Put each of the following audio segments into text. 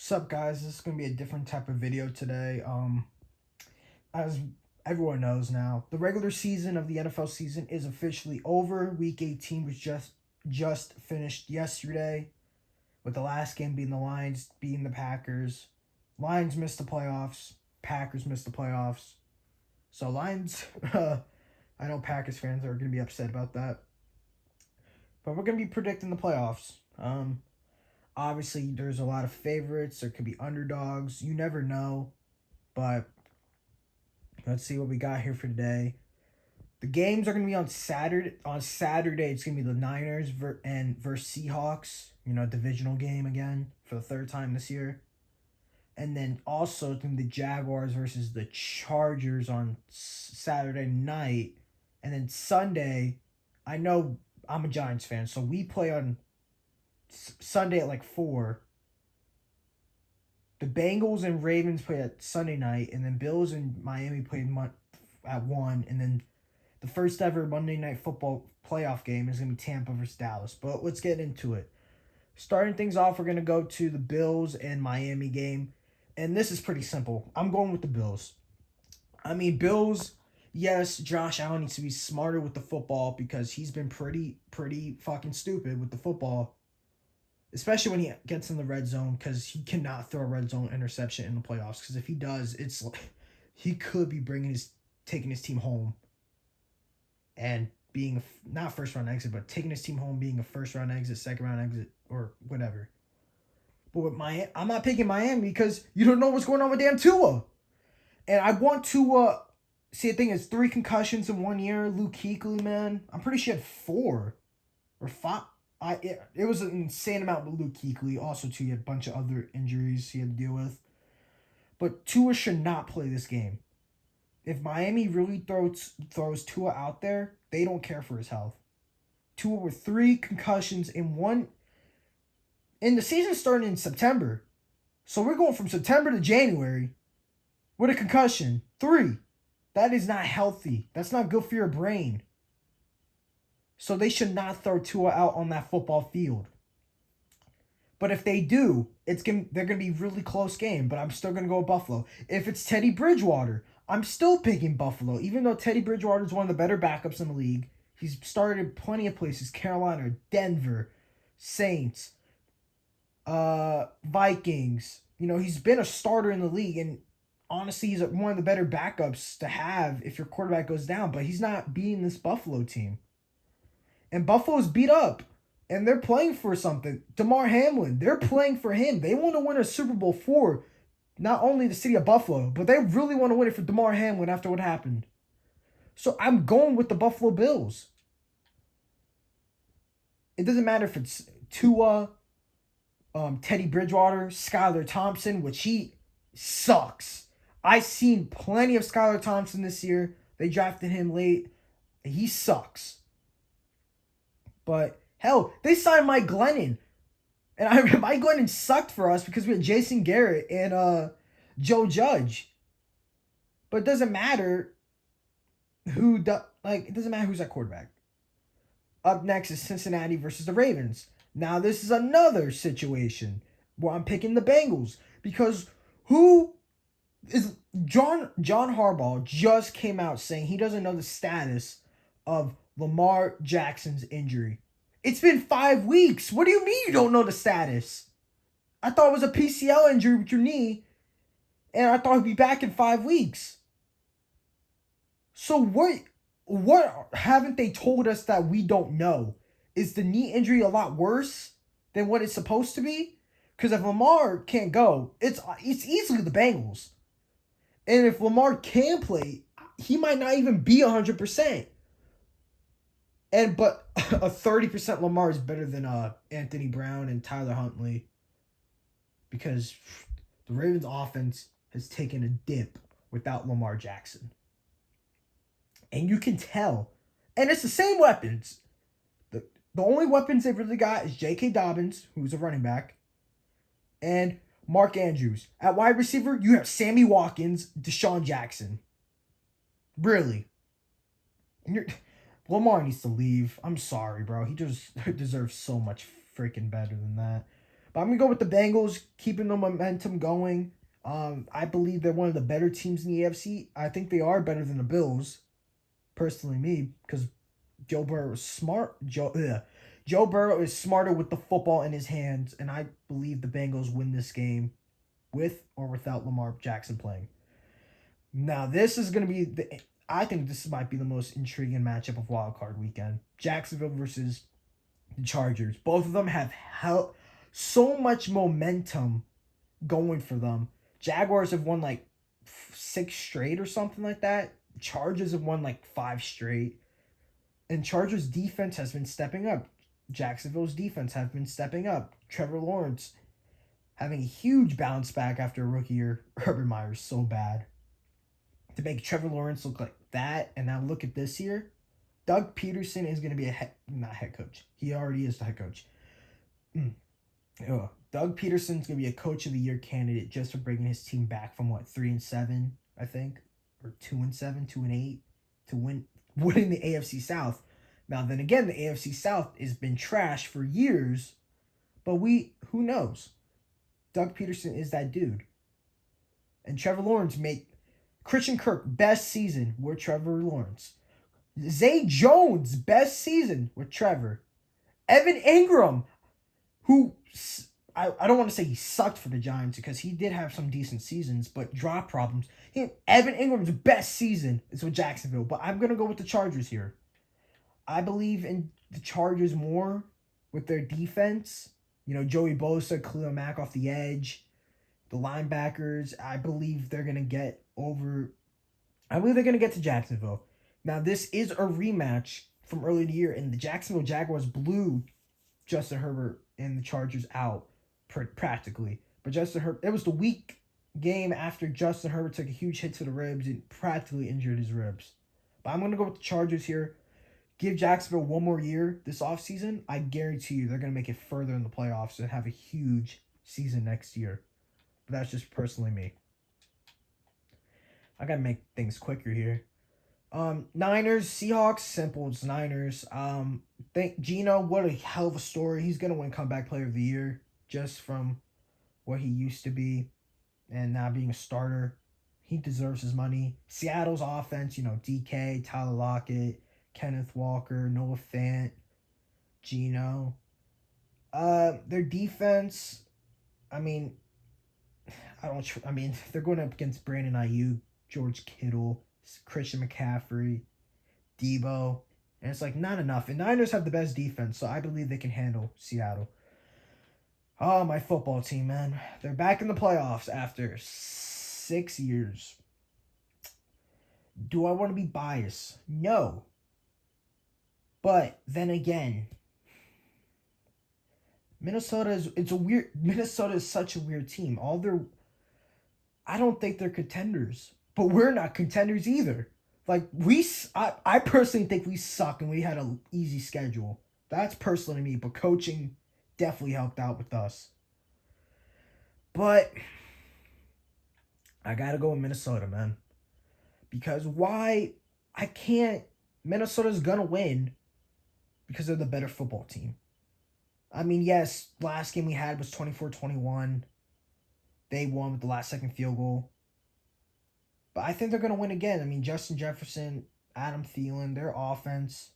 Sup guys, this is gonna be a different type of video today. As everyone knows now, the regular season of the NFL season is officially over. Week 18 was just finished yesterday, with the last game being the Lions beating the Packers. Lions missed the playoffs. Packers missed the playoffs. So Lions, I know Packers fans are gonna be upset about that, but we're gonna be predicting the playoffs. Obviously, there's a lot of favorites. There could be underdogs. You never know. But let's see what we got here for today. The games are going to be on Saturday. On Saturday, it's going to be the Niners versus Seahawks. Divisional game again for the third time this year. And then also it's going to be the Jaguars versus the Chargers on Saturday night. And then Sunday, I know I'm a Giants fan, so we play on Sunday at like 4. The Bengals and Ravens play at Sunday night, and then Bills and Miami play at 1, and then the first ever Monday Night Football playoff game is going to be Tampa versus Dallas. But let's get into it. Starting things off, we're going to go to the Bills and Miami game, and this is pretty simple. I'm going with the Bills. Bills, yes, Josh Allen needs to be smarter with the football because he's been pretty fucking stupid with the football, especially when he gets in the red zone, because he cannot throw a red zone interception in the playoffs. Because if he does, it's like he could be taking his team home, and being not first round exit, but taking his team home, being a first round exit, second round exit, or whatever. But with I'm not picking Miami because you don't know what's going on with damn Tua, and I want to see. The thing is, 3 concussions in 1 year. Luke Kuechly, man, I'm pretty sure he had 4 or 5. It was an insane amount with Luke Kuechly. Also, too, he had a bunch of other injuries he had to deal with. But Tua should not play this game. If Miami really throws Tua out there, they don't care for his health. Tua with 3 concussions in one. And the season started in September. So we're going from September to January with a concussion. 3. That is not healthy. That's not good for your brain. So they should not throw Tua out on that football field. But if they do, they're going to be a really close game. But I'm still going to go with Buffalo. If it's Teddy Bridgewater, I'm still picking Buffalo. Even though Teddy Bridgewater is one of the better backups in the league. He's started plenty of places. Carolina, Denver, Saints, Vikings. He's been a starter in the league. And honestly, he's one of the better backups to have if your quarterback goes down. But he's not beating this Buffalo team. And Buffalo's beat up. And they're playing for something. Damar Hamlin, they're playing for him. They want to win a Super Bowl for not only the city of Buffalo, but they really want to win it for Damar Hamlin after what happened. So I'm going with the Buffalo Bills. It doesn't matter if it's Tua, Teddy Bridgewater, Skylar Thompson, which he sucks. I've seen plenty of Skylar Thompson this year. They drafted him late. He sucks. But hell, they signed Mike Glennon. And Mike Glennon sucked for us because we had Jason Garrett and Joe Judge. But it doesn't matter it doesn't matter who's at quarterback. Up next is Cincinnati versus the Ravens. Now this is another situation where I'm picking the Bengals because who is John Harbaugh just came out saying he doesn't know the status of Lamar Jackson's injury. It's been 5 weeks. What do you mean you don't know the status? I thought it was a PCL injury with your knee, and I thought he'd be back in 5 weeks. So what haven't they told us that we don't know? Is the knee injury a lot worse than what it's supposed to be? Because if Lamar can't go, it's easily the Bengals. And if Lamar can play, he might not even be 100%. But a 30% Lamar is better than Anthony Brown and Tyler Huntley, because the Ravens offense has taken a dip without Lamar Jackson. And you can tell. And it's the same weapons. The only weapons they've really got is J.K. Dobbins, who's a running back, and Mark Andrews. At wide receiver, you have Sammy Watkins, Deshaun Jackson. Really. And Lamar needs to leave. I'm sorry, bro. He just deserves so much freaking better than that. But I'm going to go with the Bengals, keeping the momentum going. I believe they're one of the better teams in the AFC. I think they are better than the Bills, personally me, because Joe Burrow is smart. Joe Burrow is smarter with the football in his hands, and I believe the Bengals win this game with or without Lamar Jackson playing. Now, this is going to be I think this might be the most intriguing matchup of Wild Card Weekend. Jacksonville versus the Chargers. Both of them have so much momentum going for them. Jaguars have won like 6 straight or something like that. Chargers have won like 5 straight. And Chargers defense has been stepping up. Jacksonville's defense have been stepping up. Trevor Lawrence having a huge bounce back after a rookie year. Urban Meyer's so bad. To make Trevor Lawrence look like that, and now look at this year, Doug Peterson is going to be not head coach. He already is the head coach. Doug Peterson's going to be a coach of the year candidate just for bringing his team back from 3-7, I think, or 2-7, 2-8 to winning the AFC South. Now then again, the AFC South has been trash for years, but who knows? Doug Peterson is that dude. And Trevor Lawrence Christian Kirk, best season with Trevor Lawrence. Zay Jones, best season with Trevor. Evan Ingram, who I don't want to say he sucked for the Giants because he did have some decent seasons, but drop problems. Evan Ingram's best season is with Jacksonville, but I'm going to go with the Chargers here. I believe in the Chargers more with their defense. Joey Bosa, Khalil Mack off the edge. The linebackers, I believe they're going to get to Jacksonville. Now, this is a rematch from earlier in the year, and the Jacksonville Jaguars blew Justin Herbert and the Chargers out practically. But it was the week game after Justin Herbert took a huge hit to the ribs and practically injured his ribs. But I'm going to go with the Chargers here. Give Jacksonville one more year this offseason. I guarantee you they're going to make it further in the playoffs and have a huge season next year. But that's just personally me. I got to make things quicker here. Niners, Seahawks, simple. It's Niners. Geno, what a hell of a story. He's going to win Comeback Player of the Year just from what he used to be and now being a starter. He deserves his money. Seattle's offense, DK, Tyler Lockett, Kenneth Walker, Noah Fant, Geno. Their defense, they're going up against Brandon Ayuk, George Kittle, Christian McCaffrey, Debo, and it's not enough. And Niners have the best defense, so I believe they can handle Seattle. Oh, my football team, man. They're back in the playoffs after 6 years. Do I want to be biased? No. But then again, Minnesota is such a weird team. I don't think they're contenders, but we're not contenders either. I personally think we suck and we had an easy schedule. That's personally me, but coaching definitely helped out with us. But I gotta go with Minnesota, man. Because Minnesota's gonna win because they're the better football team. Yes, last game we had was 24-21. They won with the last second field goal. But I think they're going to win again. Justin Jefferson, Adam Thielen, their offense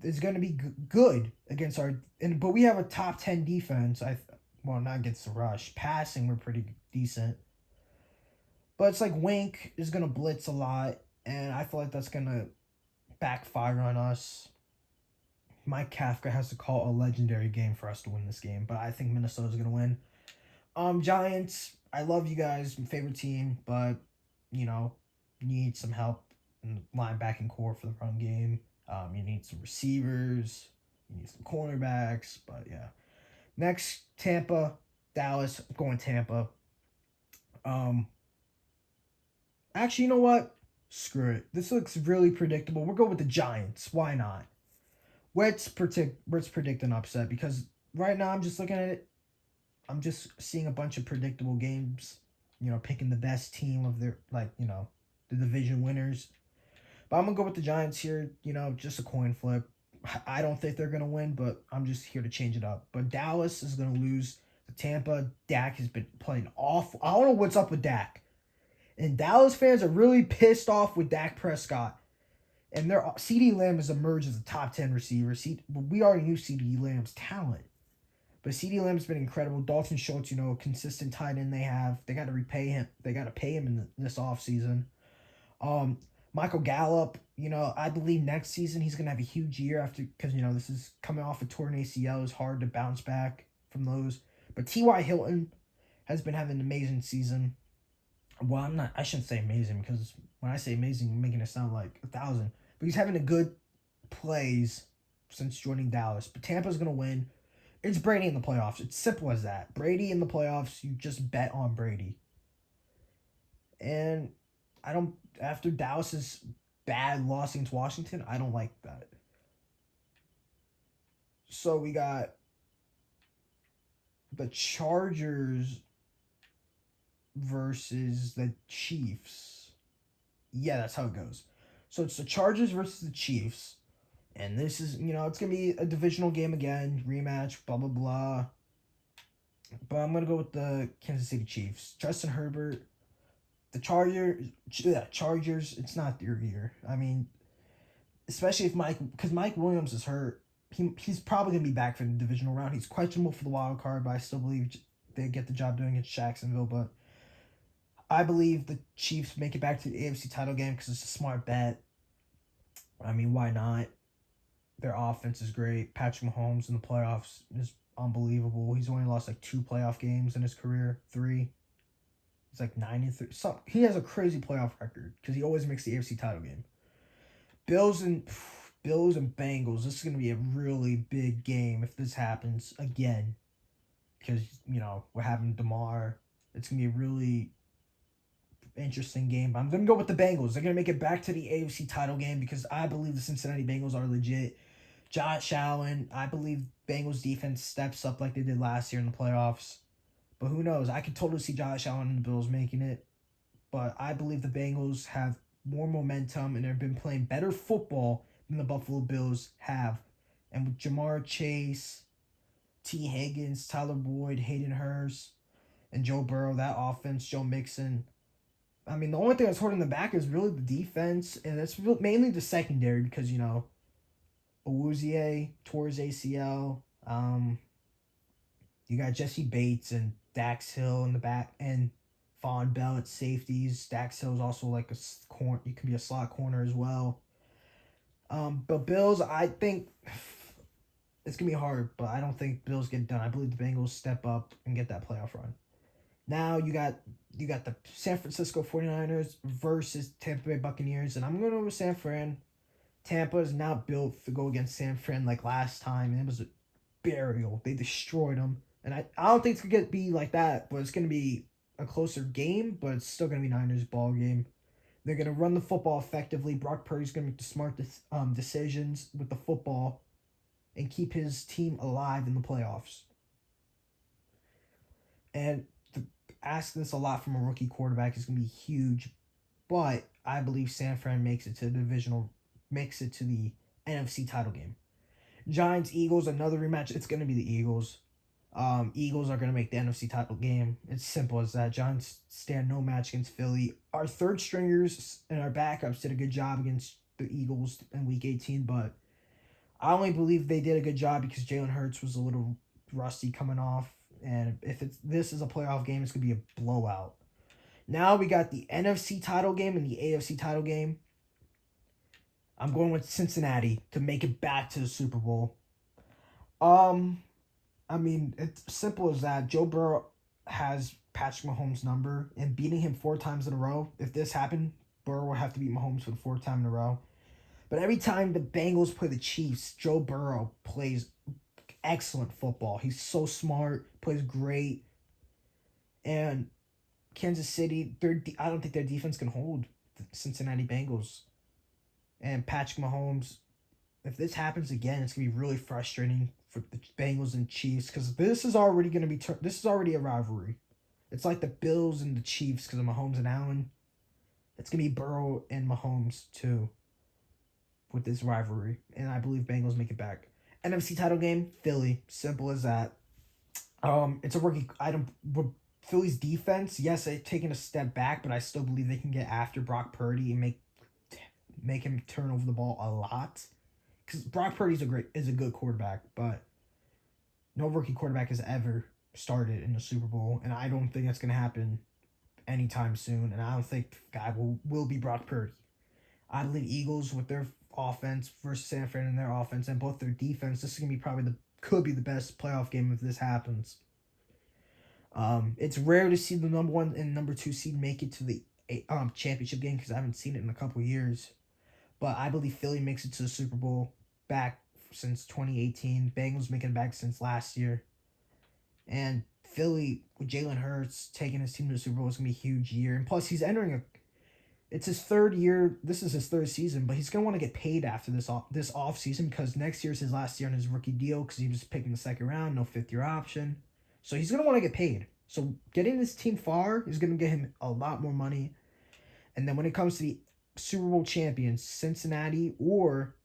is going to be good against but we have a top 10 defense. Not against the rush. Passing, we're pretty decent. But it's Wink is going to blitz a lot, and I feel like that's going to backfire on us. Mike Kafka has to call a legendary game for us to win this game, but I think Minnesota's going to win. Giants, I love you guys, my favorite team, but, you need some help in the linebacking core for the run game. You need some receivers, you need some cornerbacks, but yeah. Next, Tampa, Dallas. I'm going Tampa. Actually, you know what? Screw it. This looks really predictable. We'll go with the Giants. Why not? Let's predict an upset, because right now I'm just looking at it. I'm just seeing a bunch of predictable games, picking the best team of their, the division winners. But I'm going to go with the Giants here, just a coin flip. I don't think they're going to win, but I'm just here to change it up. But Dallas is going to lose The Tampa, Dak has been playing awful. I don't know what's up with Dak. And Dallas fans are really pissed off with Dak Prescott. And their CeeDee Lamb has emerged as a top 10 receiver. We already knew CeeDee Lamb's talent. But CeeDee Lamb's been incredible. Dalton Schultz, a consistent tight end they have. They got to repay him. They got to pay him in this offseason. Michael Gallup, I believe next season he's going to have a huge year because, this is coming off a torn ACL. It's hard to bounce back from those. But T.Y. Hilton has been having an amazing season. Well, I shouldn't say amazing because when I say amazing, I'm making it sound like 1,000. But he's having a good plays since joining Dallas. But Tampa's going to win. It's Brady in the playoffs. It's simple as that. Brady in the playoffs, you just bet on Brady. And after Dallas's bad loss against Washington, I don't like that. So we got the Chargers versus the Chiefs. Yeah, that's how it goes. So it's the Chargers versus the Chiefs. And this is, it's going to be a divisional game again, rematch, blah, blah, blah. But I'm going to go with the Kansas City Chiefs. Justin Herbert, the Chargers, it's not their year. I mean, especially because Mike Williams is hurt. He's probably going to be back for the divisional round. He's questionable for the wild card, but I still believe they get the job doing against Jacksonville. But I believe the Chiefs make it back to the AFC title game because it's a smart bet. I mean, why not? Their offense is great. Patrick Mahomes in the playoffs is unbelievable. He's only lost 2 playoff games in his career. 3. He's 9-3. He has a crazy playoff record because he always makes the AFC title game. Bills and Bengals. This is going to be a really big game if this happens again. Because, what happened to DeMar. It's going to be a really interesting game. But I'm going to go with the Bengals. They're going to make it back to the AFC title game because I believe the Cincinnati Bengals are legit. Josh Allen, I believe Bengals defense steps up like they did last year in the playoffs. But who knows? I could totally see Josh Allen and the Bills making it. But I believe the Bengals have more momentum and they've been playing better football than the Buffalo Bills have. And with Jamar Chase, T. Higgins, Tyler Boyd, Hayden Hurst, and Joe Burrow, that offense, Joe Mixon. I mean, the only thing that's holding them back is really the defense. And it's mainly the secondary because, Awuzie tore his ACL. You got Jesse Bates and Dax Hill in the back, and Von Bell at safeties. Dax Hill is also a corner. You can be a slot corner as well. But Bills, I think it's gonna be hard, but I don't think Bills get done. I believe the Bengals step up and get that playoff run. Now you got the San Francisco 49ers versus Tampa Bay Buccaneers, and I'm going to go with San Fran. Tampa is not built to go against San Fran like last time, and it was a burial. They destroyed them. And I don't think it's going to be like that, but it's going to be a closer game, but it's still going to be Niners ball game. They're going to run the football effectively. Brock Purdy's going to make the smart decisions with the football and keep his team alive in the playoffs. And asking this a lot from a rookie quarterback is going to be huge, but I believe San Fran makes it to the NFC title game. Giants, Eagles, another rematch. It's going to be the Eagles. Eagles are going to make the NFC title game. It's simple as that. Giants stand no match against Philly. Our third stringers and our backups did a good job against the Eagles in Week 18, but I only believe they did a good job because Jalen Hurts was a little rusty coming off. And if this is a playoff game, it's going to be a blowout. Now we got the NFC title game and the AFC title game. I'm going with Cincinnati to make it back to the Super Bowl. I mean, it's simple as that. Joe Burrow has Patrick Mahomes' number, and beating him 4 times in a row, if this happened, Burrow would have to beat Mahomes for the 4th time in a row. But every time the Bengals play the Chiefs, Joe Burrow plays excellent football. He's so smart, plays great. And Kansas City, I don't think their defense can hold the Cincinnati Bengals. And Patrick Mahomes, if this happens again, it's going to be really frustrating for the Bengals and Chiefs because this is already going to be this is already a rivalry. It's like the Bills and the Chiefs because of Mahomes and Allen. It's going to be Burrow and Mahomes too with this rivalry. And I believe Bengals make it back. NFC title game, Philly. Simple as that. It's a rookie item. Philly's defense, yes, they've taken a step back, but I still believe they can get after Brock Purdy and make him turn over the ball a lot. Because Brock Purdy's a good quarterback, but no rookie quarterback has ever started in the Super Bowl, and I don't think that's gonna happen anytime soon. And I don't think the guy will be Brock Purdy. I believe Eagles with their offense versus San Fran and their offense and both their defense. This is gonna be probably could be the best playoff game if this happens. It's rare to see the number one and number two seed make it to the championship game because I haven't seen it in a couple of years. But I believe Philly makes it to the Super Bowl back since 2018. Bengals making it back since last year. And Philly with Jalen Hurts taking his team to the Super Bowl is gonna be a huge year. And plus, he's entering it's his third year. This is his third season, but he's gonna want to get paid after this off season because next year is his last year on his rookie deal because he was picking the second round, no fifth year option. So he's gonna want to get paid. So getting this team far is gonna get him a lot more money. And then when it comes to the Super Bowl champions, Cincinnati or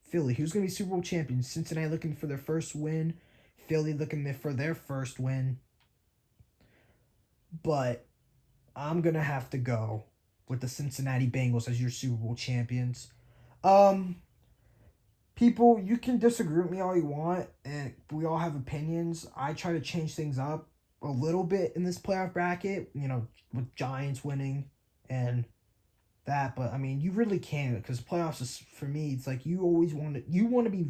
Philly, who's gonna be Super Bowl champions? Cincinnati looking for their first win, Philly looking for their first win. But I'm gonna have to go with the Cincinnati Bengals as your Super Bowl champions. Um, People, you can disagree with me all you want, and we all have opinions. I try to change things up a little bit in this playoff bracket, with Giants winning and that. But I mean, you really can't because playoffs is for me. It's like you always want to be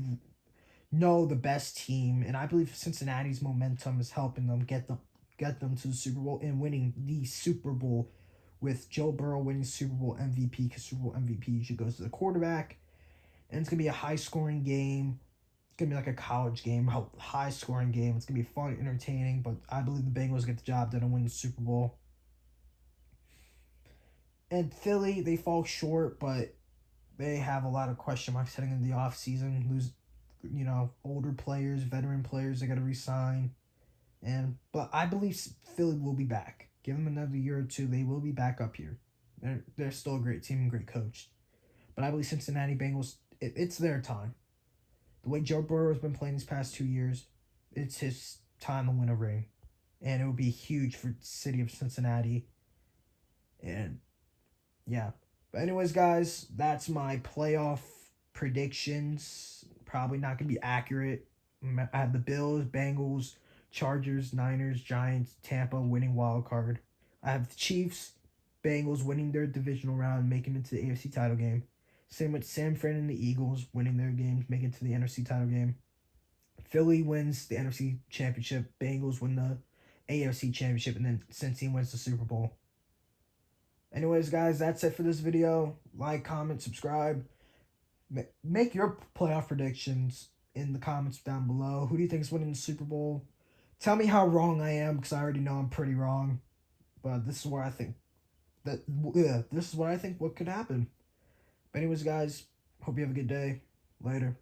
know the best team, and I believe Cincinnati's momentum is helping them get them to the Super Bowl and winning the Super Bowl with Joe Burrow winning Super Bowl MVP because Super Bowl MVP usually goes to the quarterback. And it's going to be a high-scoring game. It's going to be like a college game, a high-scoring game. It's going to be fun, entertaining, but I believe the Bengals get the job done and win the Super Bowl. And Philly, they fall short, but they have a lot of question marks heading into the offseason. Lose, older players, veteran players they got to re-sign. But I believe Philly will be back. Give them another year or two, they will be back up here. They're still a great team and great coach. But I believe Cincinnati Bengals, it's their time. The way Joe Burrow has been playing these past 2 years, it's his time to win a ring. And it would be huge for the city of Cincinnati. And, yeah. But anyways, guys, that's my playoff predictions. Probably not going to be accurate. I have the Bills, Bengals, Chargers, Niners, Giants, Tampa winning wild card. I have the Chiefs, Bengals winning their divisional round, making it to the AFC title game. Same with San Fran and the Eagles winning their games, making it to the NFC title game. Philly wins the NFC championship. Bengals win the AFC championship, and then Cincy wins the Super Bowl. Anyways, guys, that's it for this video. Like, comment, subscribe. Make your playoff predictions in the comments down below. Who do you think is winning the Super Bowl? Tell me how wrong I am, because I already know I'm pretty wrong. But this is where I think this is what I think what could happen. But anyways, guys, hope you have a good day. Later.